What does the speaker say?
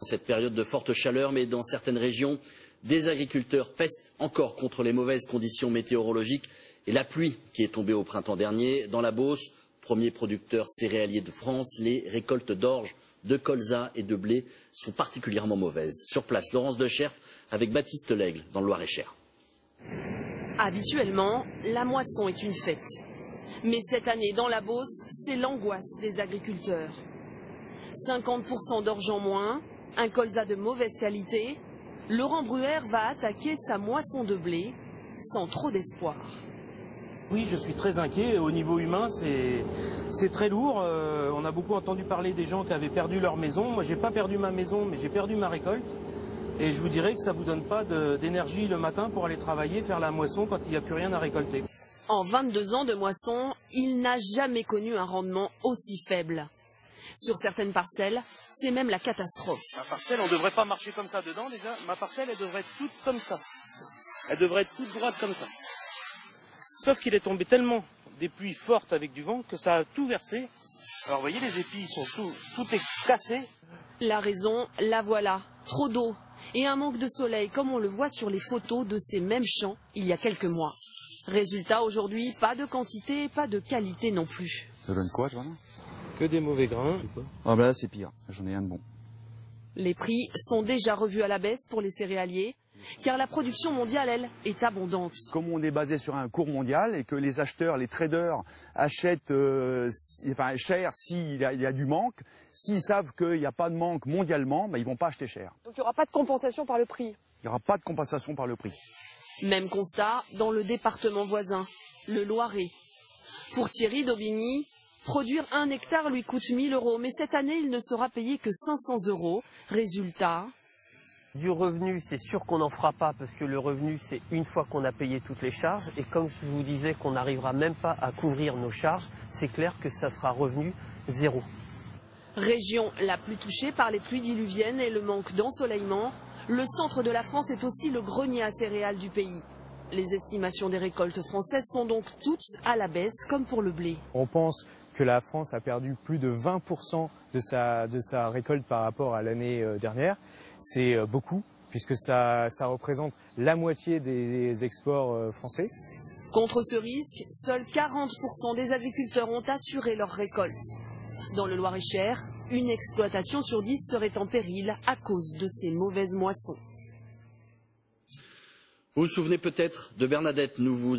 Cette période de forte chaleur, mais dans certaines régions, des agriculteurs pestent encore contre les mauvaises conditions météorologiques et la pluie qui est tombée au printemps dernier. Dans la Beauce, premier producteur céréalier de France, les récoltes d'orge, de colza et de blé sont particulièrement mauvaises. Sur place, Laurence Decherf avec Baptiste Lègle dans le Loir-et-Cher. Habituellement, la moisson est une fête. Mais cette année, dans la Beauce, c'est l'angoisse des agriculteurs. 50% d'orge en moins, un colza de mauvaise qualité. Laurent Bruer va attaquer sa moisson de blé sans trop d'espoir. Oui, je suis très inquiet. Au niveau humain, c'est très lourd. On a beaucoup entendu parler des gens qui avaient perdu leur maison. Moi, j'ai pas perdu ma maison, mais j'ai perdu ma récolte. Et je vous dirais que ça ne vous donne pas d'énergie le matin pour aller travailler, faire la moisson quand il n'y a plus rien à récolter. En 22 ans de moisson, il n'a jamais connu un rendement aussi faible. Sur certaines parcelles, c'est même la catastrophe. Ma parcelle, on ne devrait pas marcher comme ça dedans déjà. Ma parcelle, elle devrait être toute comme ça. Elle devrait être toute droite comme ça. Sauf qu'il est tombé tellement des pluies fortes avec du vent que ça a tout versé. Alors vous voyez, les épis, tout est cassé. La raison, la voilà. Trop d'eau et un manque de soleil, comme on le voit sur les photos de ces mêmes champs il y a quelques mois. Résultat, aujourd'hui, pas de quantité et pas de qualité non plus. Ça donne quoi, toi, là? Que des mauvais grains. Ah ben là, c'est pire. J'en ai un de bon. Les prix sont déjà revus à la baisse pour les céréaliers, car la production mondiale, elle, est abondante. Comme on est basé sur un cours mondial et que les acheteurs, les traders achètent cher s'il y a du manque, s'ils savent qu'il n'y a pas de manque mondialement, ben, ils ne vont pas acheter cher. Donc il n'y aura pas de compensation par le prix? Il n'y aura pas de compensation par le prix. Même constat dans le département voisin, le Loiret. Pour Thierry Daubigny, produire 1 hectare lui coûte 1 000 €, mais cette année, il ne sera payé que 500 €. Résultat... Du revenu, c'est sûr qu'on n'en fera pas parce que le revenu, c'est une fois qu'on a payé toutes les charges. Et comme je vous disais qu'on n'arrivera même pas à couvrir nos charges, c'est clair que ça sera revenu zéro. Région la plus touchée par les pluies diluviennes et le manque d'ensoleillement, le centre de la France est aussi le grenier à céréales du pays. Les estimations des récoltes françaises sont donc toutes à la baisse, comme pour le blé. On pense que la France a perdu plus de 20% de sa récolte par rapport à l'année dernière. C'est beaucoup, puisque ça représente la moitié des exports français. Contre ce risque, seuls 40% des agriculteurs ont assuré leur récolte. Dans le Loir-et-Cher, une exploitation sur 10 serait en péril à cause de ces mauvaises moissons. Vous vous souvenez peut-être de Bernadette, nous vous